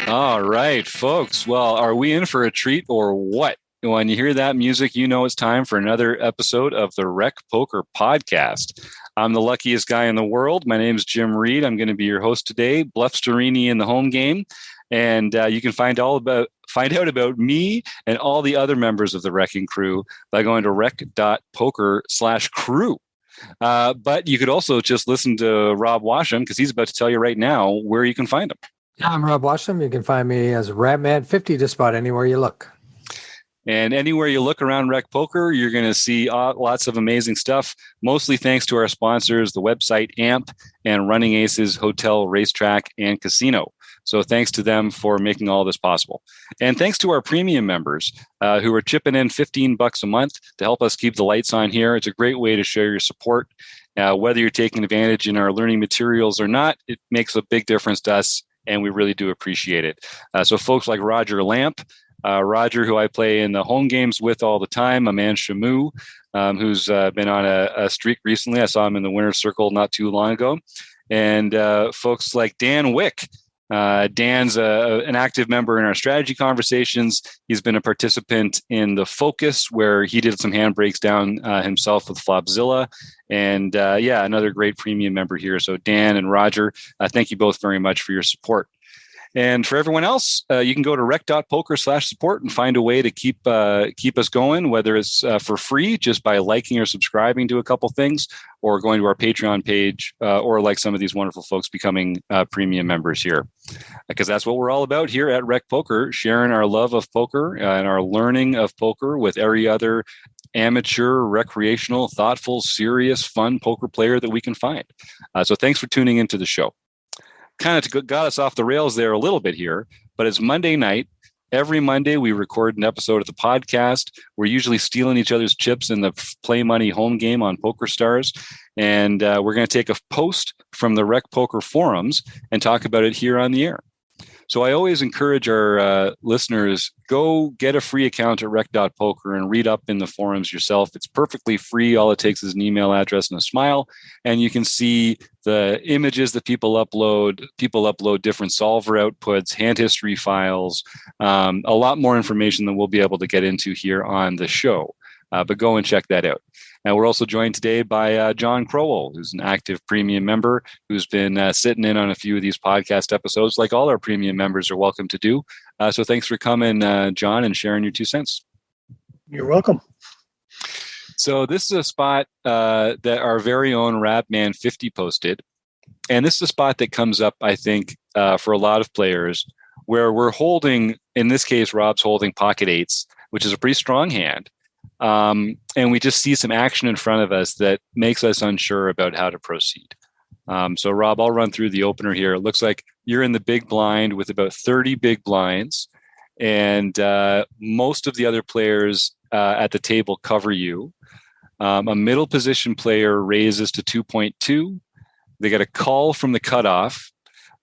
All right, folks. Well, are we in for a treat or what? When you hear that music, you know it's time for another episode of the Rec Poker Podcast. I'm the luckiest guy in the world. My name is Jim Reed. I'm going to be your host today. Bluff Storini in the home game, and you can find out about me and all the other members of the Wrecking Crew by going to rec.poker/crew. But you could also just listen to Rob Washam because he's about to tell you right now where you can find him. I'm Rob Washam. You can find me as Ratman50 just about anywhere you look. And anywhere you look around Rec Poker, you're going to see lots of amazing stuff, mostly thanks to our sponsors, the website AMP and Running Aces Hotel, Racetrack, and Casino. So thanks to them for making all this possible. And thanks to our premium members who are chipping in $15 a month to help us keep the lights on here. It's a great way to show your support. Whether you're taking advantage in our learning materials or not, it makes a big difference to us, and we really do appreciate it. So folks like Roger Lamp, Roger, who I play in the home games with all the time, Aman Shamu, who's been on a streak recently. I saw him in the winner's circle not too long ago. And folks like Dan Wick. Dan's an active member in our strategy conversations. He's been a participant in the Focus, where he did some hand breaks down himself with Flopzilla. And another great premium member here. So Dan and Roger, thank you both very much for your support. And for everyone else, you can go to rec.poker/support and find a way to keep us going, whether it's for free, just by liking or subscribing to a couple things, or going to our Patreon page, or like some of these wonderful folks becoming premium members here. Because that's what we're all about here at Rec Poker, sharing our love of poker and our learning of poker with every other amateur, recreational, thoughtful, serious, fun poker player that we can find. So thanks for tuning into the show. Kind of got us off the rails there a little bit here, but it's Monday night. Every Monday, we record an episode of the podcast. We're usually stealing each other's chips in the Play Money home game on PokerStars. And we're going to take a post from the Rec Poker forums and talk about it here on the air. So I always encourage our listeners, go get a free account at rec.poker and read up in the forums yourself. It's perfectly free. All it takes is an email address and a smile. And you can see the images that people upload. People upload different solver outputs, hand history files, a lot more information than we'll be able to get into here on the show. But go and check that out. And we're also joined today by John Crowell, who's an active premium member who's been sitting in on a few of these podcast episodes, like all our premium members are welcome to do. So thanks for coming, John, and sharing your 2 cents. You're welcome. So this is a spot that our very own Rapman50 posted. And this is a spot that comes up, I think, for a lot of players, where we're holding, in this case, Rob's holding pocket eights, which is a pretty strong hand. And we just see some action in front of us that makes us unsure about how to proceed. So Rob, I'll run through the opener here. It looks like you're in the big blind with about 30 big blinds, and most of the other players at the table cover you. A middle position player raises to 2.2. They get a call from the cutoff.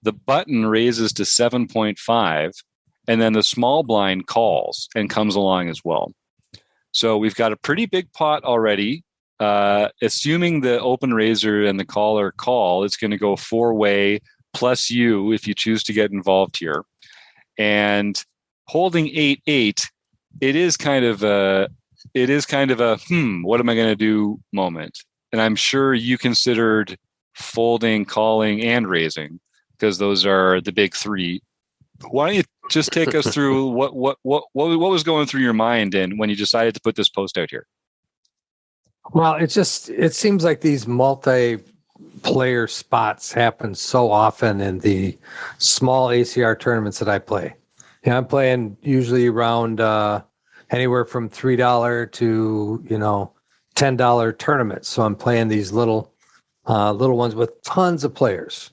The button raises to 7.5, and then the small blind calls and comes along as well. So we've got a pretty big pot already. Assuming the open raiser and the caller call, it's going to go 4-way plus you if you choose to get involved here. And holding 8-8, it is kind of a what am I going to do moment. And I'm sure you considered folding, calling, and raising, because those are the big three. Why don't you just take us through what was going through your mind and when you decided to put this post out here? Well, it seems like these multi-player spots happen so often in the small ACR tournaments that I play. Yeah, I'm playing usually around anywhere from $3 to $10 tournaments. So I'm playing these little ones with tons of players.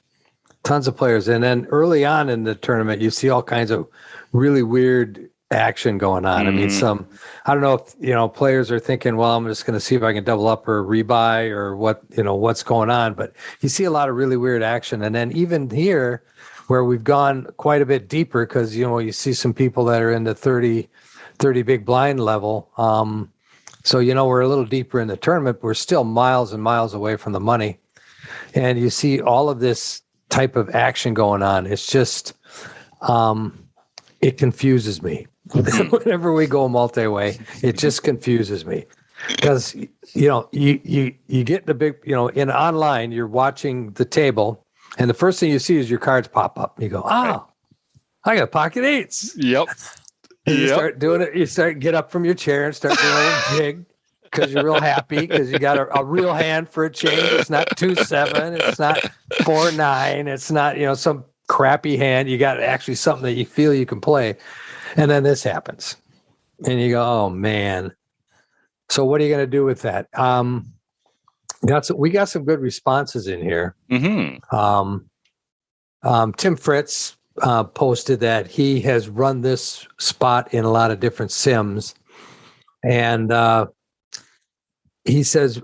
And then early on in the tournament, you see all kinds of really weird action going on. I mean, I don't know if, players are thinking, well, I'm just going to see if I can double up or rebuy or what's going on. But you see a lot of really weird action. And then even here where we've gone quite a bit deeper, because, you see some people that are in the 30 big blind level. So, we're a little deeper in the tournament, but we're still miles and miles away from the money. And you see all of this type of action going on. It's just, it confuses me. Whenever we go multi-way, it just confuses me. Because, you get the big, in online, you're watching the table, and the first thing you see is your cards pop up. You go, I got pocket eights. Yep. And you start doing it. You get up from your chair and start doing a little jig because you're real happy because you got a real hand for a change. It's not 2-7. It's not 4-9. It's not, some crappy hand. You got actually something that you feel you can play. And then this happens. And you go, oh, man. So what are you going to do with that? We got some good responses in here. Mm-hmm. Tim Fritz posted that he has run this spot in a lot of different sims. And he says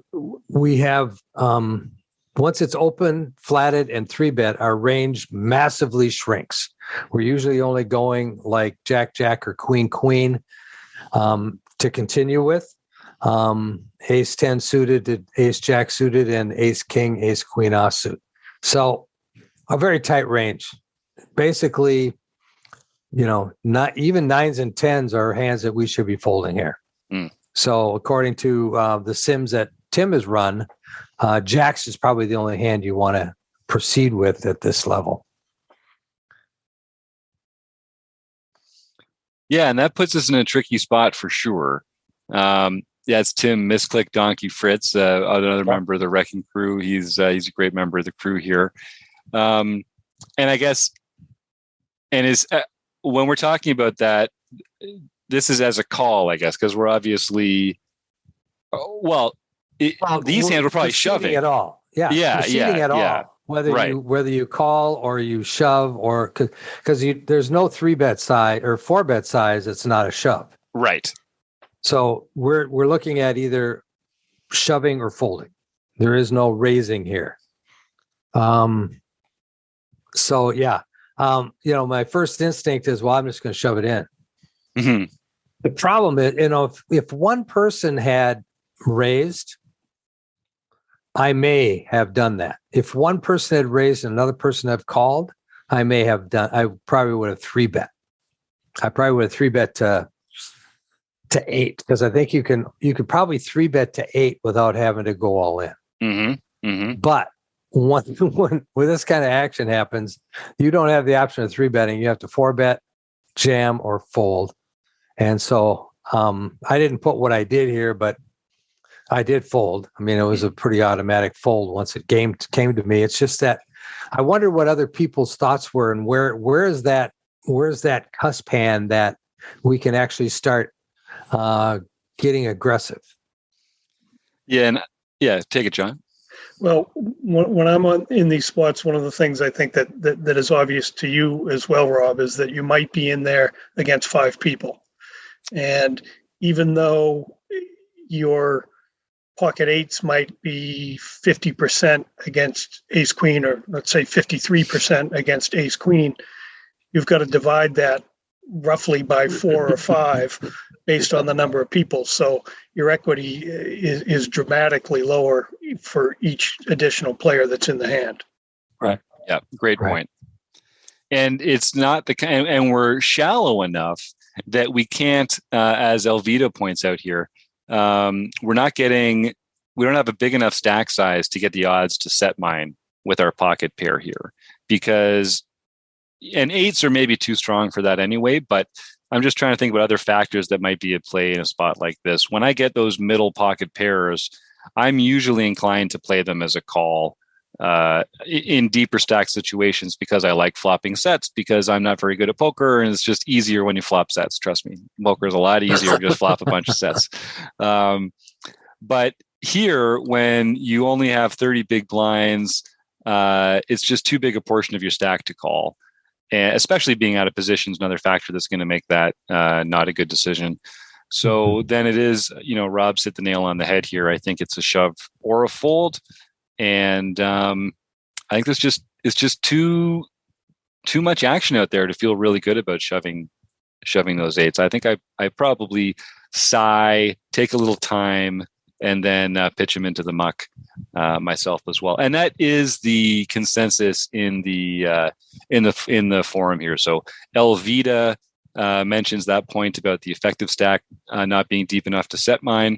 we have, once it's open, flatted, and 3-bet, our range massively shrinks. We're usually only going like Jack, Jack, or Queen, Queen to continue with. Ace 10 suited to Ace Jack suited and Ace King, Ace Queen offsuit. So a very tight range. Basically, not even 9s and 10s are hands that we should be folding here. So according to the sims that Tim has run, Jacks is probably the only hand you want to proceed with at this level. Yeah, and that puts us in a tricky spot for sure. It's Tim Misclick Donkey Fritz, another member of the Wrecking Crew. He's a great member of the crew here. And I guess, when we're talking about that, this is as a call, I guess, because we're obviously, these hands were probably shoving at all. Proceeding at all. Whether you call or you shove, or because there's no 3-bet size or 4-bet size, it's not a shove. Right. So we're looking at either shoving or folding. There is no raising here. My first instinct is, I'm just going to shove it in. Mm-hmm. The problem is, if one person had raised, I may have done that. If one person had raised and another person had called, I probably would have 3-bet. I probably would have 3-bet to 8, because I think you could probably 3-bet to 8 without having to go all in. Mm-hmm. Mm-hmm. But when this kind of action happens, you don't have the option of 3-betting. You have to 4-bet, jam, or fold. And so I didn't put what I did here, but I did fold. I mean, it was a pretty automatic fold once it came to me. It's just that I wonder what other people's thoughts were, and where's that cusp hand that we can actually start getting aggressive. Take it, John. Well, when I'm in these spots, one of the things I think that is obvious to you as well, Rob, is that you might be in there against 5 people. And even though your pocket 8s might be 50% against Ace Queen, or let's say 53% against Ace Queen, you've got to divide that roughly by 4 or 5 based on the number of people. So your equity is dramatically lower for each additional player that's in the hand. Right. Yeah. Great point. And it's not and we're shallow enough that we can't, as Elvita points out here, we don't have a big enough stack size to get the odds to set mine with our pocket pair here, because, and 8s are maybe too strong for that anyway, but I'm just trying to think about other factors that might be at play in a spot like this. When I get those middle pocket pairs, I'm usually inclined to play them as a call in deeper stack situations, because I like flopping sets, because I'm not very good at poker, and it's just easier when you flop sets. Trust me, poker is a lot easier. Just flop a bunch of sets. But here, when you only have 30 big blinds, it's just too big a portion of your stack to call. And especially being out of position is another factor that's going to make that not a good decision. So then it is, Rob's hit the nail on the head here. I think it's a shove or a fold. And I think it's just too much action out there to feel really good about shoving those 8s. I think I probably sigh, take a little time, and then pitch them into the muck myself as well. And that is the consensus in the forum here. So Elvita mentions that point about the effective stack not being deep enough to set mine.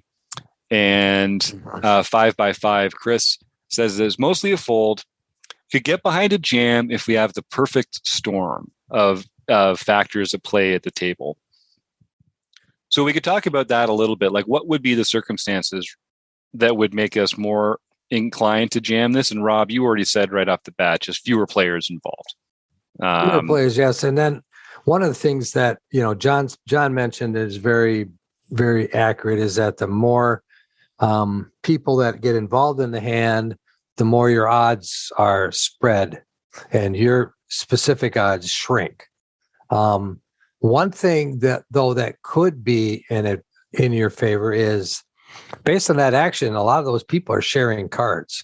And 5x5 Chris says there's mostly a fold. Could get behind a jam if we have the perfect storm of factors at play at the table. So we could talk about that a little bit. Like, what would be the circumstances that would make us more inclined to jam this? And Rob, you already said right off the bat, just fewer players involved. Fewer players, yes. And then one of the things that John mentioned is very, very accurate. Is that the more people that get involved in the hand, the more your odds are spread, and your specific odds shrink. One thing that could be in your favor is, based on that action, a lot of those people are sharing cards.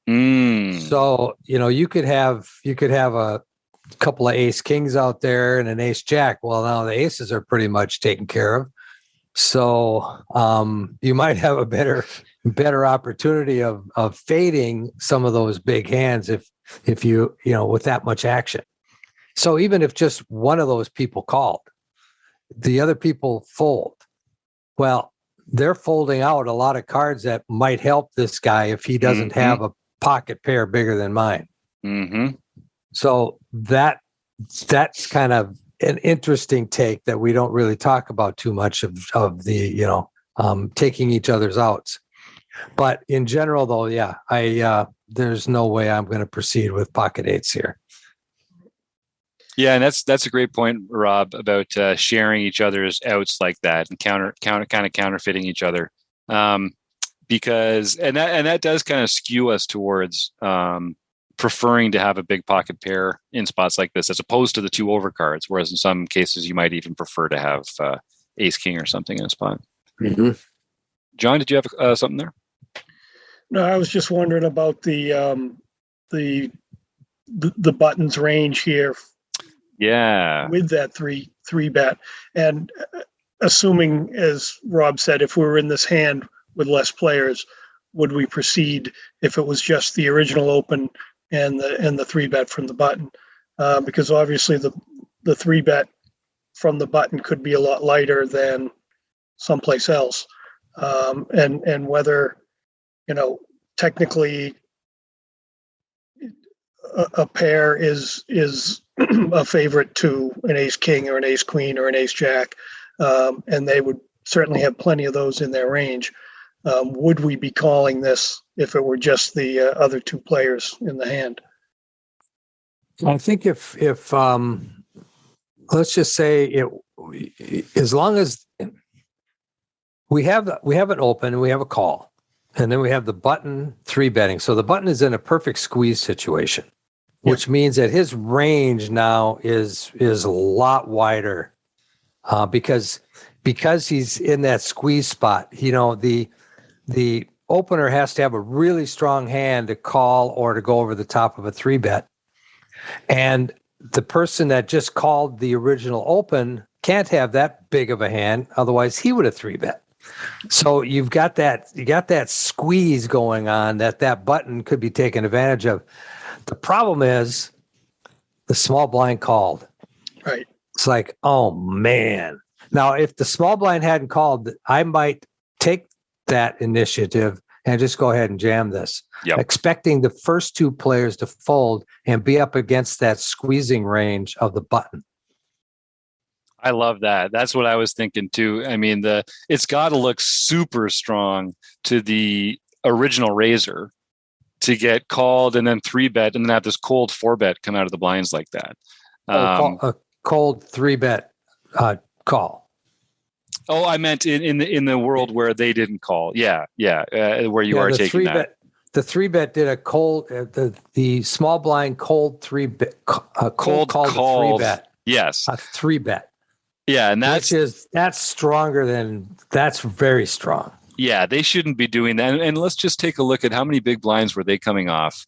So you could have a couple of ace kings out there and an ace jack. Well, now the aces are pretty much taken care of. So you might have a better opportunity of fading some of those big hands if you with that much action. So even if just one of those people called, the other people fold. Well, they're folding out a lot of cards that might help this guy if he doesn't have a pocket pair bigger than mine. So that's kind of an interesting take that we don't really talk about too much of the taking each other's outs. But in general, though, yeah, there's no way I'm going to proceed with pocket eights here. Yeah, and that's a great point, Rob, about sharing each other's outs like that and counterfeiting each other, because that does kind of skew us towards preferring to have a big pocket pair in spots like this as opposed to the two overcards. Whereas in some cases, you might even prefer to have ace king or something in a spot. John, did you have something there? No, I was just wondering about the buttons range here. Yeah, with that three bet, and assuming, as Rob said, if we were in this hand with less players, would we proceed if it was just the original open and the three bet from the button? Because obviously the three bet from the button could be a lot lighter than someplace else, and whether technically a pair is a favorite to an ace king or an ace queen or an ace jack, and they would certainly have plenty of those in their range. Would we be calling this if it were just the other two players in the hand? I think if let's just say as long as we have an open and we have a call, and then we have the button three betting. So the button is in a perfect squeeze situation, which means that his range now is a lot wider because he's in that squeeze spot. The opener has to have a really strong hand to call or to go over the top of a three bet. And the person that just called the original open can't have that big of a hand. Otherwise he would have three bet. So you got that squeeze going on that button could be taken advantage of. The problem is the small blind called. Right. It's like, oh man. Now, if the small blind hadn't called, I might take that initiative and just go ahead and jam this, expecting the first two players to fold and be up against that squeezing range of the button. I love that. That's what I was thinking too. I mean, it's got to look super strong to the original razor to get called and then three bet and then have this cold four bet come out of the blinds like that. A cold three bet call. Oh, I meant in the world where they didn't call. Yeah. Where you are taking that. The three bet did a cold. The small blind cold three bet. Cold called a three bet. Yes, a three bet. Yeah, and that's stronger than that's very strong. Yeah, they shouldn't be doing that. And let's just take a look at how many big blinds were they coming off.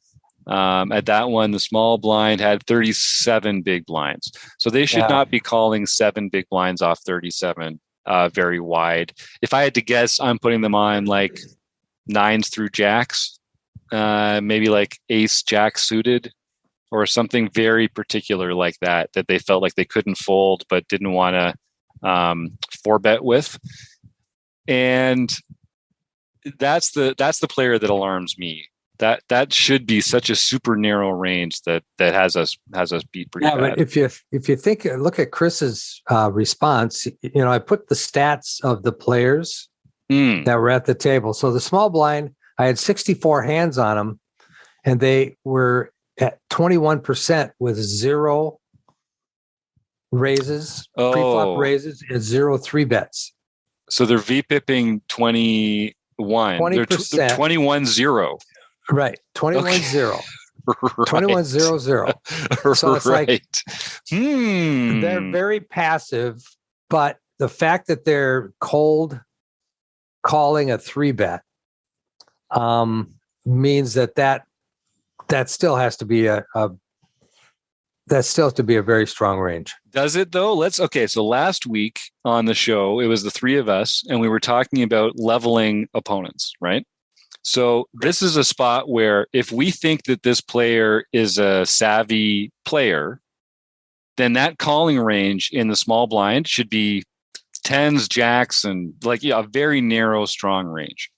At that one, the small blind had 37 big blinds. So they should not be calling 7 big blinds off 37. very wide. If I had to guess, I'm putting them on like nines through jacks, maybe like ace jack suited or something very particular like that they felt like they couldn't fold but didn't want to four bet with. And that's the player that alarms me. That should be such a super narrow range that has us beat pretty bad. But if you think, look at Chris's response, I put the stats of the players that were at the table. So the small blind, I had 64 hands on them, and they were at 21% with 0 raises, pre-flop raises, and 0 3-bets. So they're VPIPing 21. 20%. They're 21-0. Right. 21-0. Right. 21-0-0. So it's like they're very passive, but the fact that they're cold calling a 3-bet means that still has to be a very strong range. Does it though? So last week on the show, it was the three of us, and we were talking about leveling opponents, right? So this is a spot where if we think that this player is a savvy player, then that calling range in the small blind should be tens, jacks, and a very narrow, strong range.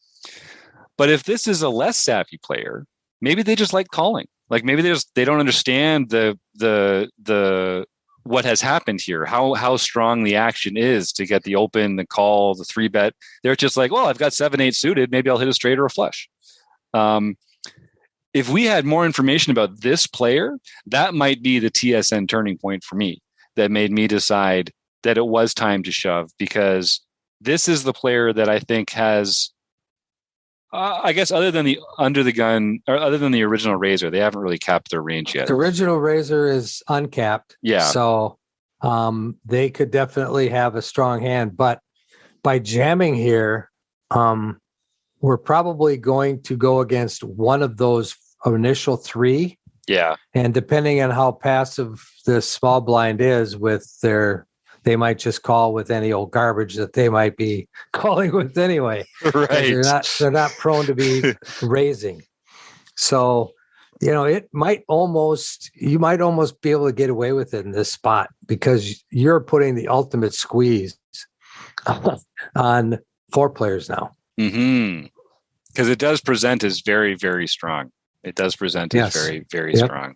But if this is a less savvy player, maybe they just like calling. Like maybe they don't understand the what has happened here, how strong the action is to get the open, the call, the 3-bet. They're just like, well, I've got 7-8 suited. Maybe I'll hit a straight or a flush. If we had more information about this player, that might be the TSN turning point for me that made me decide that it was time to shove, because this is the player that I think has, I guess, other than the under the gun or other than the original Razor, they haven't really capped their range yet. The original Razor is uncapped. Yeah. So they could definitely have a strong hand, but by jamming here, we're probably going to go against one of those initial 3. Yeah. And depending on how passive the small blind is they might just call with any old garbage that they might be calling with anyway. Right. They're not prone to be raising. So, you might almost be able to get away with it in this spot because you're putting the ultimate squeeze on 4 players now. Mm-hmm. Because it does present as very, very strong. It does present as very, very strong.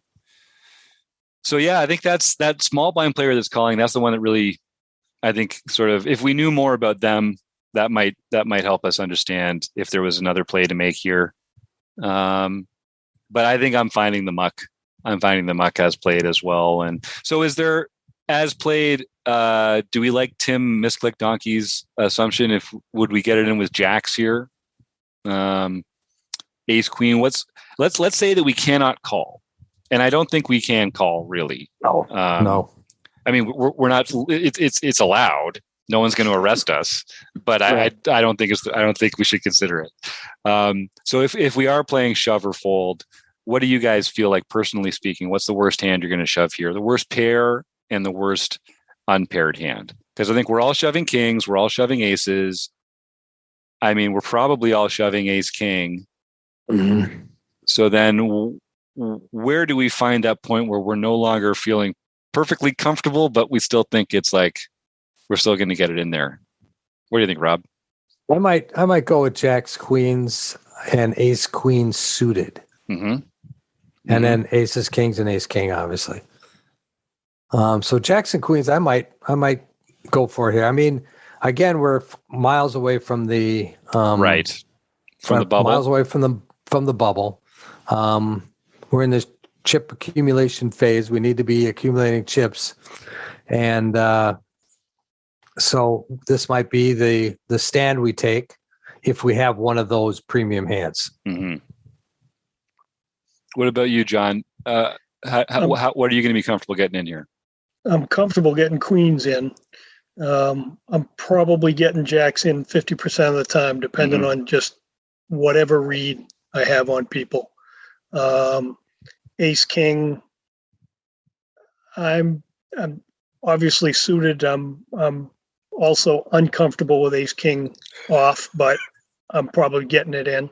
So yeah, I think that's that small blind player that's calling. That's the one that really, I think, sort of, if we knew more about them, that might help us understand if there was another play to make here. But I think I'm finding the muck. Has played as well. And so is there, as played, do we like Tim Misclick Donkey's assumption? Would we get it in with jacks here? Ace Queen. Let's say that we cannot call. And I don't think we can call, really. No. No. I mean, we're not. It's allowed. No one's going to arrest us. But right. I don't think we should consider it. So if we are playing shove or fold, what do you guys feel like, personally speaking? What's the worst hand you're going to shove here? The worst pair and the worst unpaired hand? Because I think we're all shoving kings. We're all shoving aces. I mean, we're probably all shoving ace king. Mm-hmm. So then where do we find that point where we're no longer feeling perfectly comfortable, but we still think it's like we're still going to get it in there? What do you think, Rob? I might go with jacks, queens, and ace queen suited, and then aces, kings, and ace king, obviously. So jacks and queens, I might go for here. I mean, again, we're miles away from the right from the bubble. Miles away from the bubble. We're in this chip accumulation phase. We need to be accumulating chips. And so this might be the stand we take if we have one of those premium hands. Mm-hmm. What about you, John? What are you going to be comfortable getting in here? I'm comfortable getting queens in. I'm probably getting jacks in 50% of the time, depending on just whatever read I have on people. Ace king, I'm obviously suited. I'm also uncomfortable with ace king off, but I'm probably getting it in.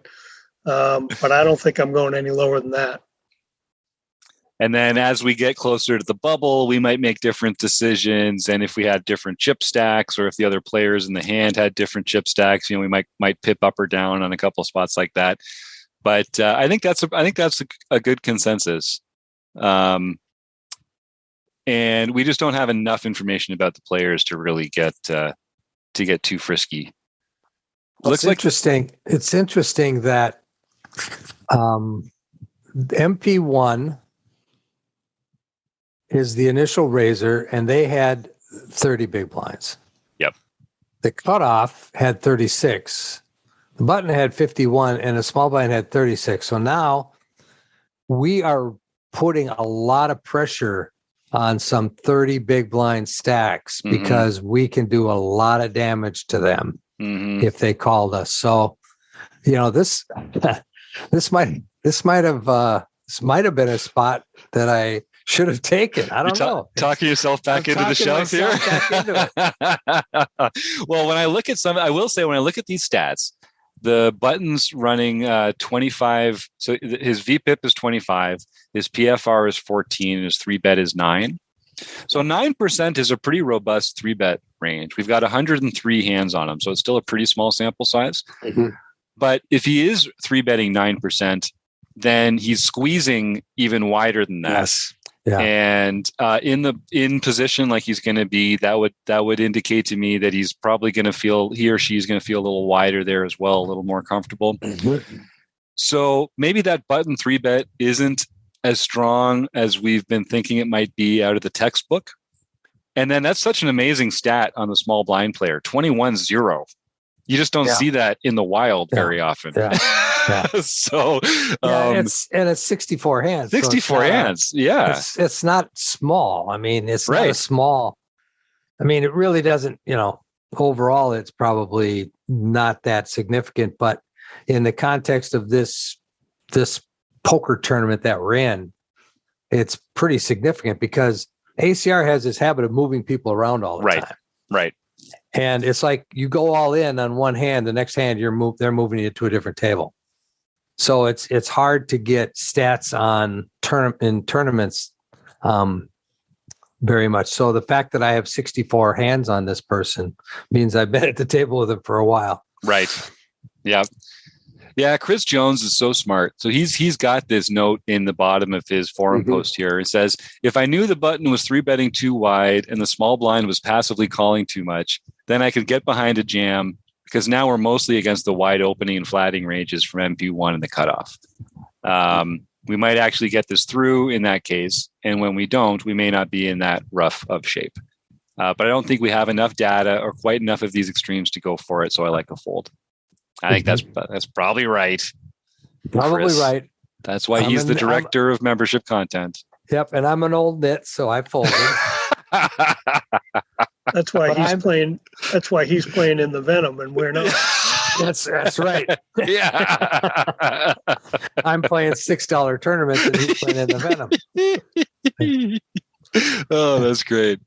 But I don't think I'm going any lower than that. And then as we get closer to the bubble, we might make different decisions. And if we had different chip stacks, or if the other players in the hand had different chip stacks, we might pip up or down on a couple of spots like that. But I think that's a good consensus. And we just don't have enough information about the players to really get too frisky. Looks interesting. It's interesting that MP1 is the initial raiser, and they had 30 big blinds. Yep. The cutoff had 36. The button had 51, and the small blind had 36. So now we are putting a lot of pressure on some 30 big blind stacks because we can do a lot of damage to them if they called us. So, this might have been a spot that I should have taken. I don't know. Talking yourself back into the shove here. Well, when I look at I will say when I look at these stats, the button's running 25. So his VPIP is 25. His PFR is 14. And his 3-bet is 9. So 9% is a pretty robust 3-bet range. We've got 103 hands on him. So it's still a pretty small sample size. But if he is 3-betting 9%, then he's squeezing even wider than that. Yes. Yeah. And in position like he's going to be, that would indicate to me that he's probably going to he or she's going to feel a little wider there as well, a little more comfortable. So maybe that button 3-bet isn't as strong as we've been thinking it might be out of the textbook. And then that's such an amazing stat on the small blind player, 21-0. You just don't see that in the wild very often. So it's 64 hands. 64 hands. Yeah. It's not small. I mean, it's not a small. I mean, it really doesn't, overall it's probably not that significant, but in the context of this poker tournament that we're in, it's pretty significant because ACR has this habit of moving people around all the time. Right. And it's like you go all in on one hand, the next hand they're moving you to a different table. So it's hard to get stats on tournaments very much. So the fact that I have 64 hands on this person means I've been at the table with him for a while. Right. Yeah. Yeah. Chris Jones is so smart. So he's got this note in the bottom of his forum post here. It says, if I knew the button was 3-betting too wide and the small blind was passively calling too much, then I could get behind a jam because now we're mostly against the wide opening and flatting ranges from MP1 and the cutoff. We might actually get this through in that case. And when we don't, we may not be in that rough of shape. But I don't think we have enough data or quite enough of these extremes to go for it. So I like a fold. I think that's probably right. Probably Chris. Right. That's why he's the director of membership content. Yep. And I'm an old nit, so I folded. That's why he's playing in the Venom and we're not. That's right. Yeah. I'm playing $6 tournaments and he's playing in the Venom. Oh, that's great.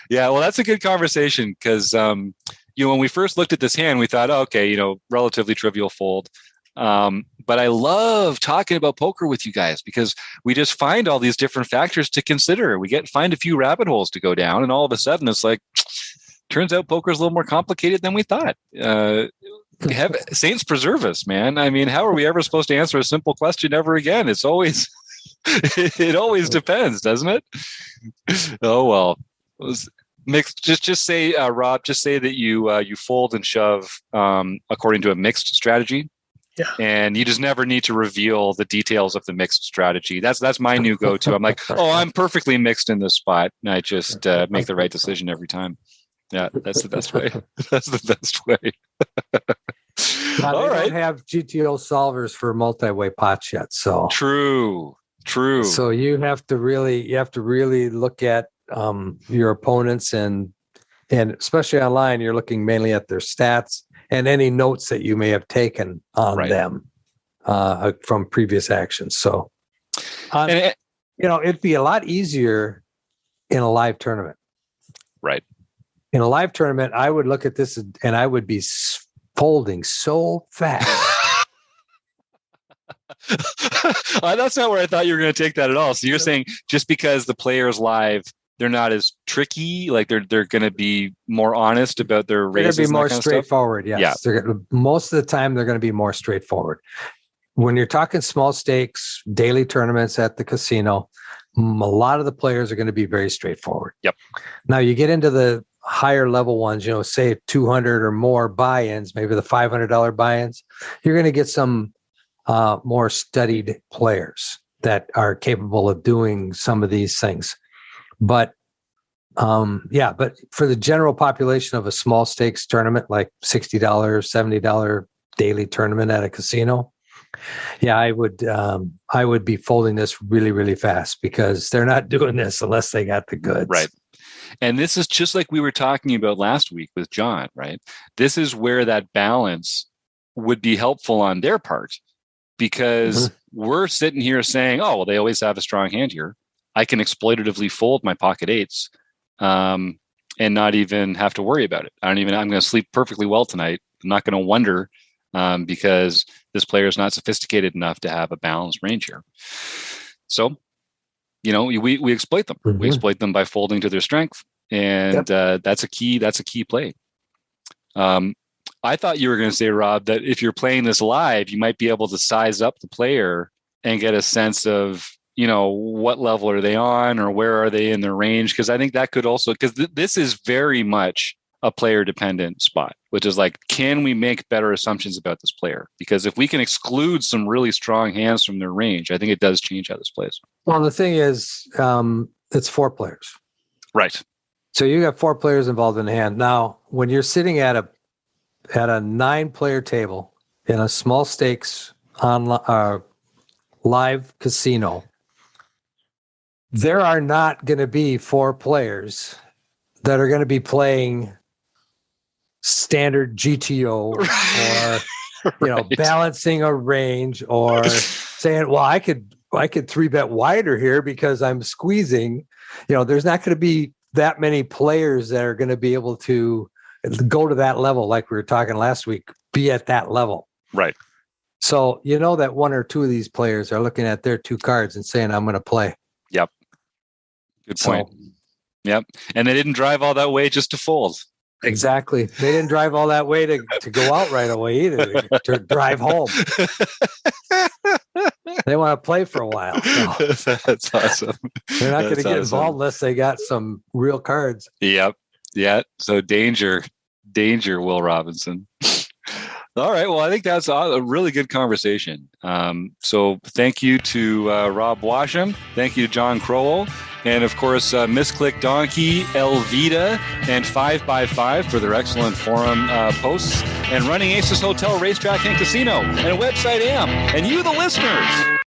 Yeah, well, that's a good conversation because when we first looked at this hand, we thought, okay, relatively trivial fold. But I love talking about poker with you guys because we just find all these different factors to consider. We find a few rabbit holes to go down, and all of a sudden it's like, turns out poker is a little more complicated than we thought. Saints preserve us, man. I mean, how are we ever supposed to answer a simple question ever again? It's always, it always depends, doesn't it? Oh, well. Mixed. Just say, Rob. Just say that you fold and shove according to a mixed strategy. Yeah. And you just never need to reveal the details of the mixed strategy. That's my new go-to. I'm like, I'm perfectly mixed in this spot, and I just make the right decision every time. Yeah, that's the best way. That's the best way. All right. Don't have GTO solvers for multi-way pots yet, so true. So you have to really look at your opponents and especially online, you're looking mainly at their stats and any notes that you may have taken on them from previous actions. So, it'd be a lot easier in a live tournament. Right. In a live tournament, I would look at this and I would be folding so fast. That's not where I thought you were going to take that at all. So you're saying just because the players live, they're not as tricky, like they're going to be more honest about their raises. They're going to be more straightforward. Yes. Yeah. Most of the time, they're going to be more straightforward. When you're talking small stakes, daily tournaments at the casino, a lot of the players are going to be very straightforward. Yep. Now you get into the higher level ones, say 200 or more buy-ins, maybe the $500 buy-ins, you're going to get some more studied players that are capable of doing some of these things. But but for the general population of a small stakes tournament, like $60, $70 daily tournament at a casino, I would be folding this really, really fast because they're not doing this unless they got the goods. Right. And this is just like we were talking about last week with John, right? This is where that balance would be helpful on their part, because we're sitting here saying, oh, well, they always have a strong hand here. I can exploitatively fold my pocket eights and not even have to worry about it. I'm going to sleep perfectly well tonight. I'm not going to wonder because this player is not sophisticated enough to have a balanced range here. So, we exploit them. We exploit them by folding to their strength. And that's a key play. I thought you were going to say, Rob, that if you're playing this live, you might be able to size up the player and get a sense of, what level are they on or where are they in their range? Because I think that could also, because this is very much a player dependent spot, which is like, can we make better assumptions about this player? Because if we can exclude some really strong hands from their range, I think it does change how this plays. Well, the thing is, it's 4 players. Right. So you got 4 players involved in the hand. Now, when you're sitting at a 9-player table in a small stakes on live casino, there are not going to be 4 players that are going to be playing standard GTO or balancing a range or saying, well, I could 3-bet wider here because I'm squeezing. There's not going to be that many players that are going to be able to go to that level, like we were talking last week, be at that level. Right. So that 1 or 2 of these players are looking at their 2 cards and saying, I'm going to play. Yep. Good point. Yep. And they didn't drive all that way just to fold. Exactly. They didn't drive all that way to go out right away either, to drive home. They want to play for a while. So. That's awesome. They're not going to get involved unless they got some real cards. Yep. Yeah. So danger, Will Robinson. All right. Well, I think that's a really good conversation. So thank you to Rob Washam. Thank you to John Crowell. And of course, Misclick Donkey, Elvita, and 5x5 for their excellent forum posts. And Running Aces Hotel, Racetrack, and Casino. And a website AMP. And you, the listeners.